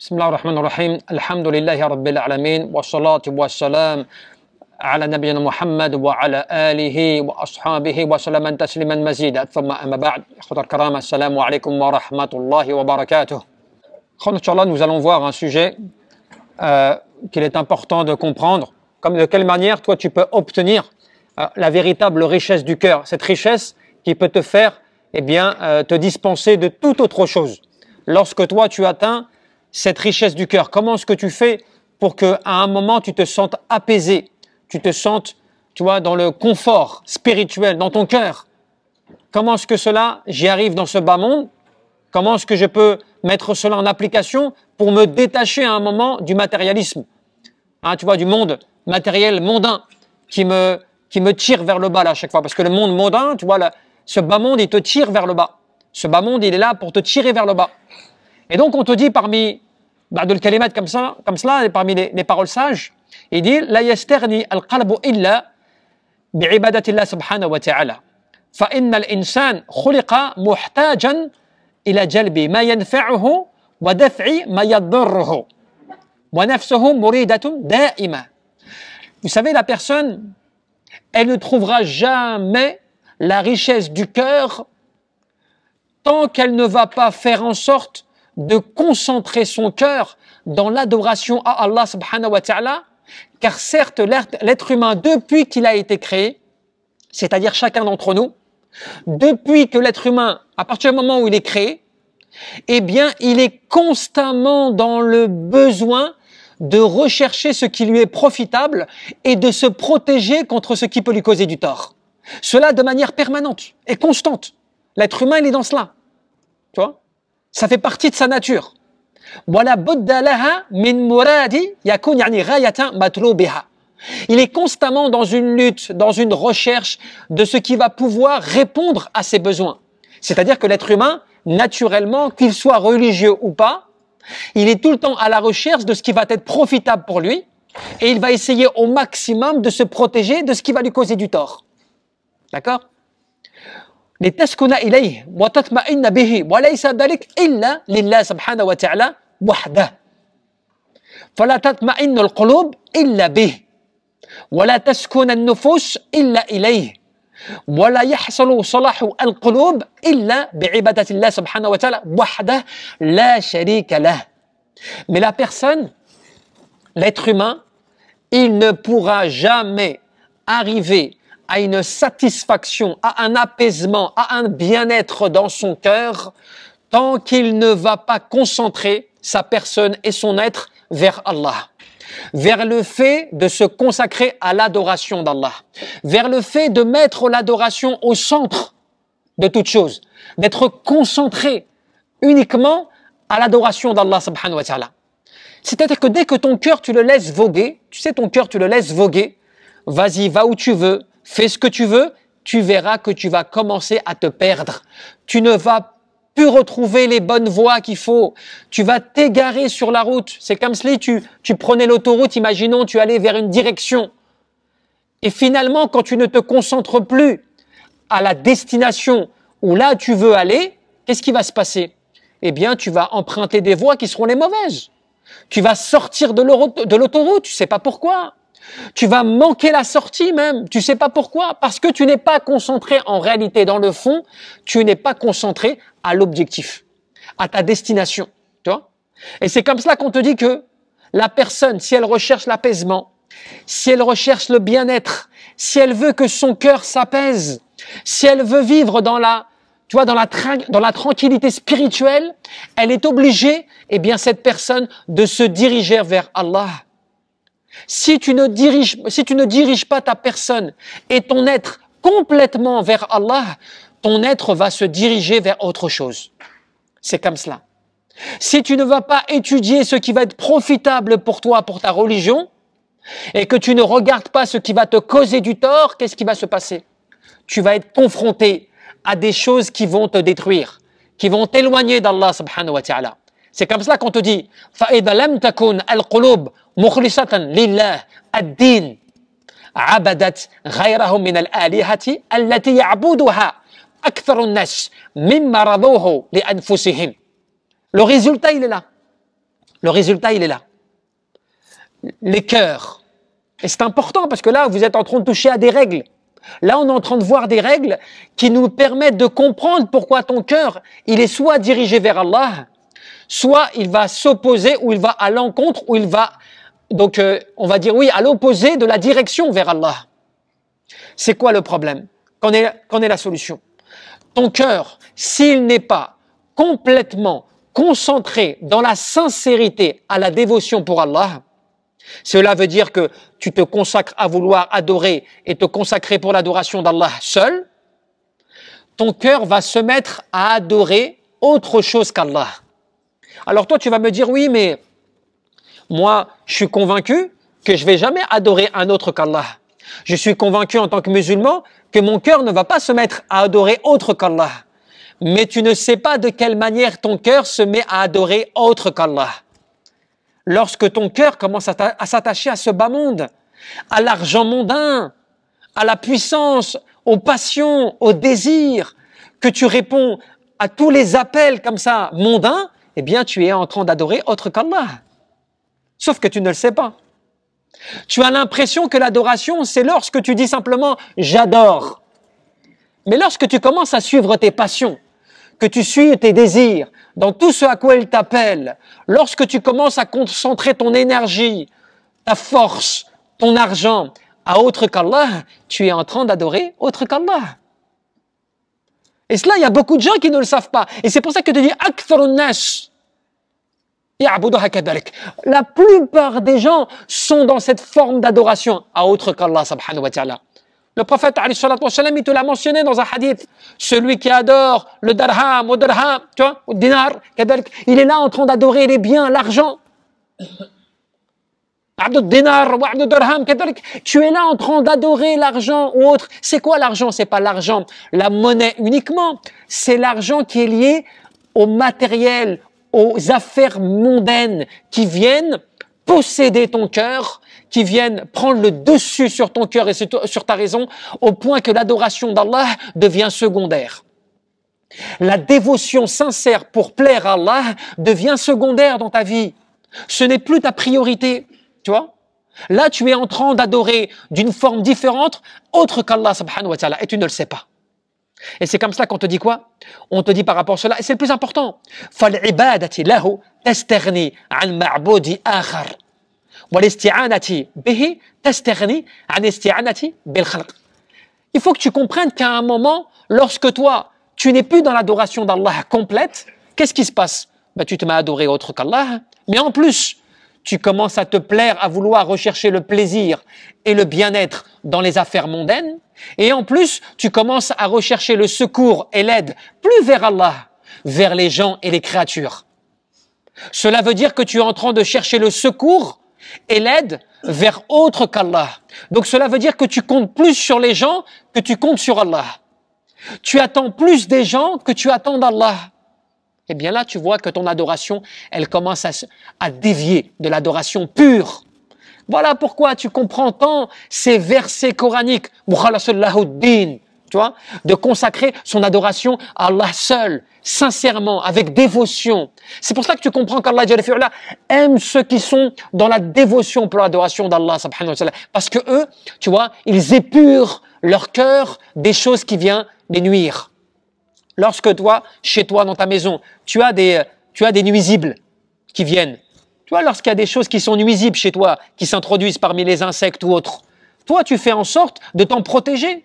بسم الله الرحمن الرحيم الحمد لله رب العالمين والصلاة والسلام على نبينا محمد وعلى آله وأصحابه وسلم تسليما مزيدا ثم أما بعد إخوة الكرام السلام عليكم ورحمة الله وبركاته. Inch'Allah, nous allons voir un sujet qu'il est important de comprendre, comme de quelle manière toi tu peux obtenir la véritable richesse du cœur, cette richesse qui peut te faire te dispenser de toute autre chose. Lorsque toi tu atteins cette richesse du cœur, comment est-ce que tu fais pour qu'à un moment tu te sentes apaisé, tu te sentes, tu vois, dans le confort spirituel, dans ton cœur? Comment est-ce que cela, j'y arrive dans ce bas monde? Comment est-ce que je peux mettre cela en application pour me détacher à un moment du matérialisme, tu vois, du monde matériel mondain qui me tire vers le bas là, à chaque fois? Parce que le monde mondain, tu vois, ce bas monde, il te tire vers le bas. Ce bas monde, il est là pour te tirer vers le bas. Et donc, on te dit parmi de kalimat comme cela, et parmi les paroles sages, il dit la yasterni al-qalbu illa bi'ibadati Allah subhanahu wa ta'ala. Fa inna al-insan khuliqa muhtajan ila jalbi ma yanfa'uhu wa daf'i ma yadurruhu wa nafsuhu muridatun da'ima. Vous savez, la personne, elle ne trouvera jamais la richesse du cœur tant qu'elle ne va pas faire en sorte de concentrer son cœur dans l'adoration à Allah subhanahu wa ta'ala, car certes l'être humain, depuis qu'il a été créé, c'est-à-dire chacun d'entre nous, depuis que l'être humain, à partir du moment où il est créé, il est constamment dans le besoin de rechercher ce qui lui est profitable et de se protéger contre ce qui peut lui causer du tort. Cela de manière permanente et constante. L'être humain, il est dans cela. Tu vois? Ça fait partie de sa nature. Il est constamment dans une lutte, dans une recherche de ce qui va pouvoir répondre à ses besoins. C'est-à-dire que l'être humain, naturellement, qu'il soit religieux ou pas, il est tout le temps à la recherche de ce qui va être profitable pour lui et il va essayer au maximum de se protéger de ce qui va lui causer du tort. D'accord? لتسكن إليه وتطمئن به وليس ذلك إلا لله سبحانه وتعالى وحده فلا تطمئن القلوب إلا به ولا تسكن النفوس إلا إليه ولا يحصل صلاح القلوب إلا بعبادة الله سبحانه وتعالى وحده لا شريك له. Mais la personne, l'être humain, il ne pourra jamais arriver à une satisfaction, à un apaisement, à un bien-être dans son cœur, tant qu'il ne va pas concentrer sa personne et son être vers Allah, vers le fait de se consacrer à l'adoration d'Allah, vers le fait de mettre l'adoration au centre de toute chose, d'être concentré uniquement à l'adoration d'Allah subhanahu wa ta'ala. C'est-à-dire que dès que ton cœur tu le laisses voguer, tu sais, ton cœur tu le laisses voguer, vas-y, va où tu veux, fais ce que tu veux, tu verras que tu vas commencer à te perdre. Tu ne vas plus retrouver les bonnes voies qu'il faut. Tu vas t'égarer sur la route. C'est comme si tu prenais l'autoroute, imaginons, tu allais vers une direction. Et finalement, quand tu ne te concentres plus à la destination où là tu veux aller, qu'est-ce qui va se passer? Eh bien, tu vas emprunter des voies qui seront les mauvaises. Tu vas sortir de l'autoroute, tu sais pas pourquoi. Tu vas manquer la sortie même, tu sais pas pourquoi, parce que tu n'es pas concentré en réalité dans le fond, tu n'es pas concentré à l'objectif, à ta destination, tu vois? Et c'est comme cela qu'on te dit que la personne, si elle recherche l'apaisement, si elle recherche le bien-être, si elle veut que son cœur s'apaise, si elle veut vivre dans la tranquillité spirituelle, elle est obligée, cette personne, de se diriger vers Allah. Si tu ne diriges pas ta personne et ton être complètement vers Allah, ton être va se diriger vers autre chose. C'est comme cela. Si tu ne vas pas étudier ce qui va être profitable pour toi, pour ta religion, et que tu ne regardes pas ce qui va te causer du tort, qu'est-ce qui va se passer? Tu vas être confronté à des choses qui vont te détruire, qui vont t'éloigner d'Allah subhanahu wa ta'ala. C'est comme cela qu'on te dit فَإِذَا لَمْ تَكُنْ الْقُلُوبُ مُخْلِصَةً لِلَّهِ الدِّينِ عَبَدَتْ غَيْرَهُ مِنَ الْآلِهَةِ الَّتِي يَعْبُدُهَا أَكْثَرُ النَّاسِ مِمَّا رَضُوهُ لِأَنفُسِهِمْ. Le résultat, il est là. Le résultat, il est là. Les cœurs. Et c'est important parce que là, vous êtes en train de toucher à des règles. Là, on est en train de voir des règles qui nous permettent de comprendre pourquoi ton cœur, il est soit dirigé vers Allah, soit il va s'opposer, ou il va à l'encontre, ou il va, donc on va dire oui, à l'opposé de la direction vers Allah. C'est quoi le problème? Qu'en est la solution? Ton cœur, s'il n'est pas complètement concentré dans la sincérité à la dévotion pour Allah, cela veut dire que tu te consacres à vouloir adorer et te consacrer pour l'adoration d'Allah seul, ton cœur va se mettre à adorer autre chose qu'Allah. Alors toi, tu vas me dire, oui, mais moi, je suis convaincu que je vais jamais adorer un autre qu'Allah. Je suis convaincu en tant que musulman que mon cœur ne va pas se mettre à adorer autre qu'Allah. Mais tu ne sais pas de quelle manière ton cœur se met à adorer autre qu'Allah. Lorsque ton cœur commence à s'attacher à ce bas monde, à l'argent mondain, à la puissance, aux passions, aux désirs, que tu réponds à tous les appels comme ça mondains, eh bien tu es en train d'adorer autre qu'Allah. Sauf que tu ne le sais pas. Tu as l'impression que l'adoration, c'est lorsque tu dis simplement « j'adore ». Mais lorsque tu commences à suivre tes passions, que tu suis tes désirs, dans tout ce à quoi il t'appelle, lorsque tu commences à concentrer ton énergie, ta force, ton argent à autre qu'Allah, tu es en train d'adorer autre qu'Allah. Et cela, il y a beaucoup de gens qui ne le savent pas. Et c'est pour ça que tu dis « Aktharun nas ». La plupart des gens sont dans cette forme d'adoration à autre qu'Allah subhanahu wa ta'ala. Le prophète, alayhi salatu wa salam, il te l'a mentionné dans un hadith. Celui qui adore le dirham, tu vois, au dinar, il est là en train d'adorer les biens, l'argent. Tu es là en train d'adorer l'argent ou autre. C'est quoi l'argent? C'est pas l'argent, la monnaie uniquement. C'est l'argent qui est lié au matériel, aux affaires mondaines qui viennent posséder ton cœur, qui viennent prendre le dessus sur ton cœur et sur ta raison, au point que l'adoration d'Allah devient secondaire. La dévotion sincère pour plaire à Allah devient secondaire dans ta vie. Ce n'est plus ta priorité, tu vois. Là, tu es en train d'adorer d'une forme différente, autre qu'Allah subhanahu wa ta'ala, et tu ne le sais pas. Et c'est comme cela qu'on te dit quoi? On te dit par rapport à cela, et c'est le plus important. فَالْعِبَادَةِ لَهُ تَسْتَغْنِي عَنْ مَعْبُودِ آخَرِ وَالْإِسْتِعَانَةِ بِهِ تَسْتَغْنِي عَنْ إِسْتِعَانَةِ بِالْخَلْقِ. Il faut que tu comprennes qu'à un moment, lorsque toi, tu n'es plus dans l'adoration d'Allah complète, qu'est-ce qui se passe? Ben, tu te mets à adorer autre qu'Allah, mais en plus, tu commences à te plaire, à vouloir rechercher le plaisir et le bien-être dans les affaires mondaines. Et en plus, tu commences à rechercher le secours et l'aide plus vers Allah, vers les gens et les créatures. Cela veut dire que tu es en train de chercher le secours et l'aide vers autre qu'Allah. Donc cela veut dire que tu comptes plus sur les gens que tu comptes sur Allah. Tu attends plus des gens que tu attends d'Allah. Eh bien là, tu vois que ton adoration, elle commence à dévier de l'adoration pure. Voilà pourquoi tu comprends tant ces versets coraniques, tu vois, de consacrer son adoration à Allah seul, sincèrement, avec dévotion. C'est pour ça que tu comprends qu'Allah aime ceux qui sont dans la dévotion pour l'adoration d'Allah, subhanahu wa ta'ala. Parce que eux, tu vois, ils épurent leur cœur des choses qui viennent les nuire. Lorsque toi, chez toi, dans ta maison, tu as des nuisibles qui viennent. Tu vois, lorsqu'il y a des choses qui sont nuisibles chez toi, qui s'introduisent parmi les insectes ou autres, toi, tu fais en sorte de t'en protéger.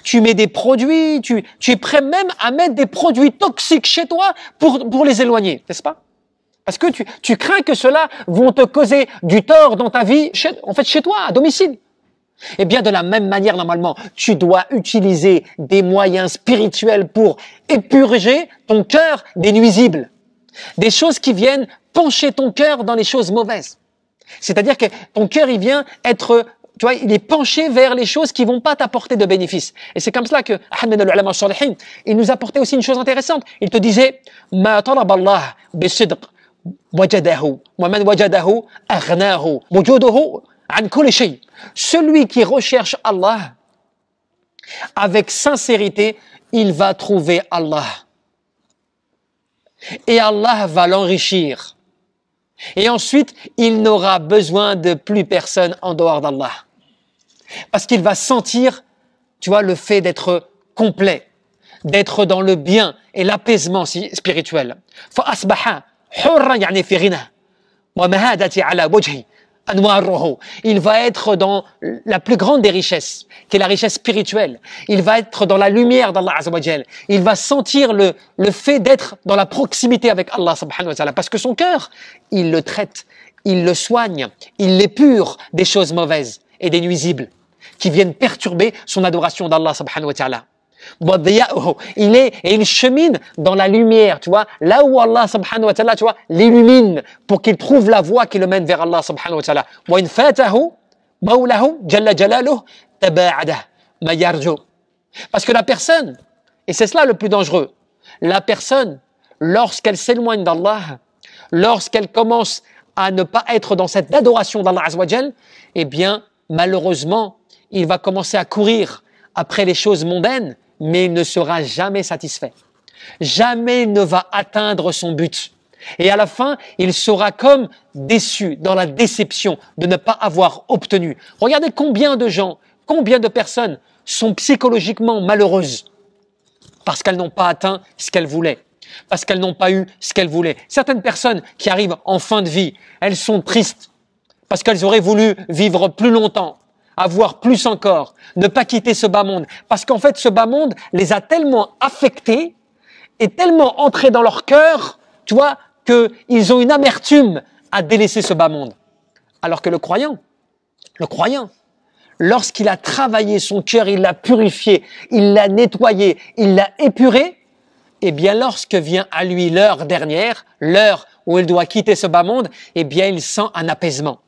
Tu mets des produits, tu es prêt même à mettre des produits toxiques chez toi pour les éloigner, n'est-ce pas? Parce que tu crains que ceux-là vont te causer du tort dans ta vie, chez toi, à domicile. Eh bien, de la même manière, normalement, tu dois utiliser des moyens spirituels pour épurger ton cœur des nuisibles. Des choses qui viennent pencher ton cœur dans les choses mauvaises. C'est-à-dire que ton cœur, il vient être, tu vois, il est penché vers les choses qui vont pas t'apporter de bénéfices. Et c'est comme cela que Ahmed al-Ulama al-Salihin, il nous apportait aussi une chose intéressante. Il te disait, ma talab Allah bisidq wajadahu, wa man wajadahu aghnahu, wujuduhu an kulli shay. Celui qui recherche Allah avec sincérité, il va trouver Allah. Et Allah va l'enrichir. Et ensuite, il n'aura besoin de plus personne en dehors d'Allah. Parce qu'il va sentir, tu vois, le fait d'être complet, d'être dans le bien et l'apaisement spirituel. فأصبح حرا يعني في غنى ومهادة على وجهه أنواره. Il va être dans la plus grande des richesses, qui est la richesse spirituelle. Il va être dans la lumière d'Allah Azza wa Jal. Il va sentir le fait d'être dans la proximité avec Allah subhanahu wa ta'ala. Parce que son cœur, il le traite, il le soigne, il l'épure des choses mauvaises et des nuisibles qui viennent perturber son adoration d'Allah subhanahu wa ta'ala. Il chemine dans la lumière, tu vois, là où Allah subhanahu wa ta'ala, tu vois, l'illumine pour qu'il trouve la voie qui le mène vers Allah subhanahu wa ta'ala. Parce que la personne, et c'est cela le plus dangereux, la personne, lorsqu'elle s'éloigne d'Allah, lorsqu'elle commence à ne pas être dans cette adoration d'Allah Azza wa Jal, eh bien, malheureusement, il va commencer à courir après les choses mondaines, mais il ne sera jamais satisfait. Jamais il ne va atteindre son but. Et à la fin, il sera comme déçu, dans la déception de ne pas avoir obtenu. Regardez combien de gens, combien de personnes sont psychologiquement malheureuses parce qu'elles n'ont pas atteint ce qu'elles voulaient, parce qu'elles n'ont pas eu ce qu'elles voulaient. Certaines personnes qui arrivent en fin de vie, elles sont tristes parce qu'elles auraient voulu vivre plus longtemps, avoir plus encore, ne pas quitter ce bas monde. Parce qu'en fait, ce bas monde les a tellement affectés et tellement entrés dans leur cœur, tu vois, qu'ils ont une amertume à délaisser ce bas monde. Alors que le croyant, lorsqu'il a travaillé son cœur, il l'a purifié, il l'a nettoyé, il l'a épuré, eh bien, lorsque vient à lui l'heure dernière, l'heure où il doit quitter ce bas monde, eh bien, il sent un apaisement.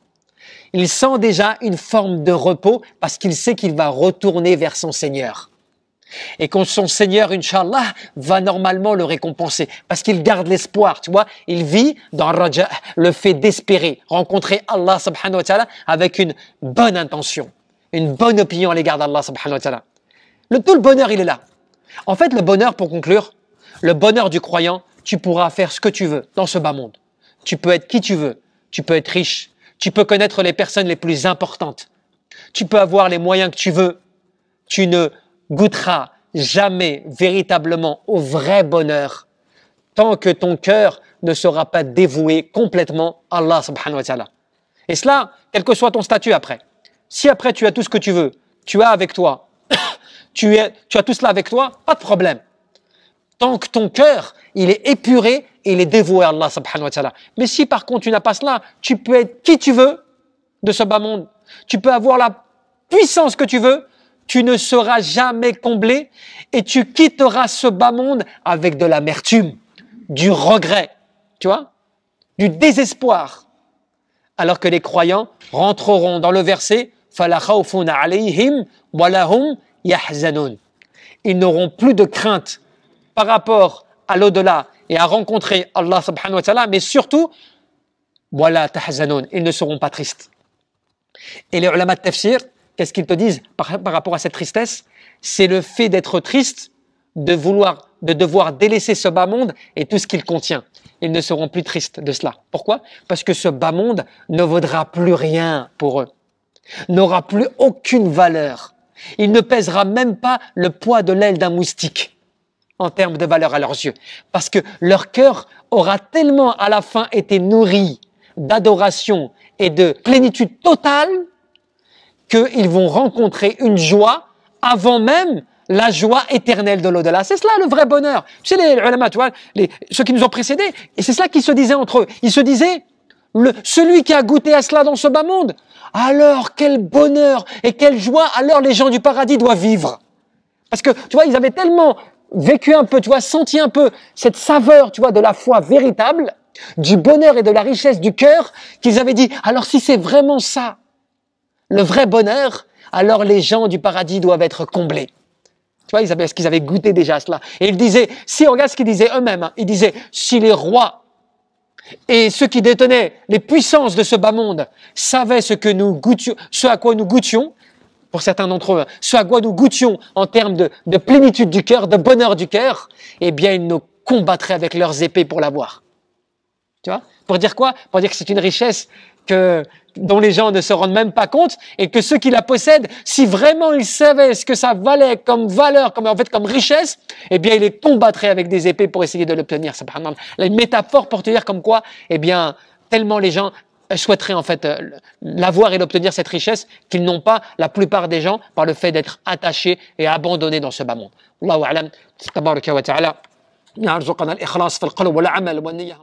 Il sent déjà une forme de repos parce qu'il sait qu'il va retourner vers son Seigneur. Et quand son Seigneur, Inch'Allah, va normalement le récompenser parce qu'il garde l'espoir, tu vois. Il vit dans Raja, le fait d'espérer rencontrer Allah subhanahu wa ta'ala avec une bonne intention, une bonne opinion à l'égard d'Allah subhanahu wa ta'ala. Tout le bonheur, il est là. En fait, le bonheur, pour conclure, le bonheur du croyant, tu pourras faire ce que tu veux dans ce bas monde. Tu peux être qui tu veux, tu peux être riche, tu peux connaître les personnes les plus importantes. Tu peux avoir les moyens que tu veux. Tu ne goûteras jamais véritablement au vrai bonheur tant que ton cœur ne sera pas dévoué complètement à Allah subhanahu wa ta'ala. Et cela, quel que soit ton statut après. Si après tu as tout ce que tu veux, tu as avec toi, tu as tout cela avec toi, pas de problème. Tant que ton cœur, il est épuré et il est dévoué à Allah subhanahu wa ta'ala. Mais si par contre tu n'as pas cela, tu peux être qui tu veux de ce bas monde. Tu peux avoir la puissance que tu veux, tu ne seras jamais comblé et tu quitteras ce bas monde avec de l'amertume, du regret, tu vois, du désespoir. Alors que les croyants rentreront dans le verset « Fala khawfun alayhim wa lahum yahzanun » Ils n'auront plus de crainte par rapport à l'au-delà et à rencontrer Allah subhanahu wa ta'ala, mais surtout, wala tahzanun, ils ne seront pas tristes. Et les ulama de tafsir, qu'est-ce qu'ils te disent par rapport à cette tristesse? C'est le fait d'être triste, de devoir délaisser ce bas monde et tout ce qu'il contient. Ils ne seront plus tristes de cela. Pourquoi? Parce que ce bas monde ne vaudra plus rien pour eux, n'aura plus aucune valeur. Il ne pèsera même pas le poids de l'aile d'un moustique en termes de valeur à leurs yeux. Parce que leur cœur aura tellement à la fin été nourri d'adoration et de plénitude totale qu'ils vont rencontrer une joie avant même la joie éternelle de l'au-delà. C'est cela le vrai bonheur. Tu sais, les ulama, tu vois, ceux qui nous ont précédés, et c'est cela qu'ils se disaient entre eux. Ils se disaient, celui qui a goûté à cela dans ce bas monde, alors quel bonheur et quelle joie alors les gens du paradis doivent vivre. Parce que, tu vois, ils avaient tellement vécu un peu, tu vois, senti un peu cette saveur, tu vois, de la foi véritable, du bonheur et de la richesse du cœur, qu'ils avaient dit, alors si c'est vraiment ça, le vrai bonheur, alors les gens du paradis doivent être comblés. Tu vois, parce qu'ils avaient goûté déjà à cela. Et ils disaient, regarde ce qu'ils disaient eux-mêmes, hein, ils disaient, si les rois et ceux qui détenaient les puissances de ce bas monde savaient ce à quoi nous goûtions, pour certains d'entre eux, ce à quoi nous goûtions en termes de plénitude du cœur, de bonheur du cœur, eh bien, ils nous combattraient avec leurs épées pour l'avoir. Tu vois? Pour dire quoi? Pour dire que c'est une richesse dont les gens ne se rendent même pas compte et que ceux qui la possèdent, si vraiment ils savaient ce que ça valait comme valeur, comme richesse, eh bien, ils les combattraient avec des épées pour essayer de l'obtenir. Subhanallah. La métaphore pour te dire comme quoi, eh bien, tellement les gens souhaiteraient en fait l'avoir et l'obtenir cette richesse qu'ils n'ont pas la plupart des gens par le fait d'être attachés et abandonnés dans ce bas monde. Allahu a'lam. Tabaraka wa ta'ala. يرزقنا الإخلاص في القلب والعمل والنية.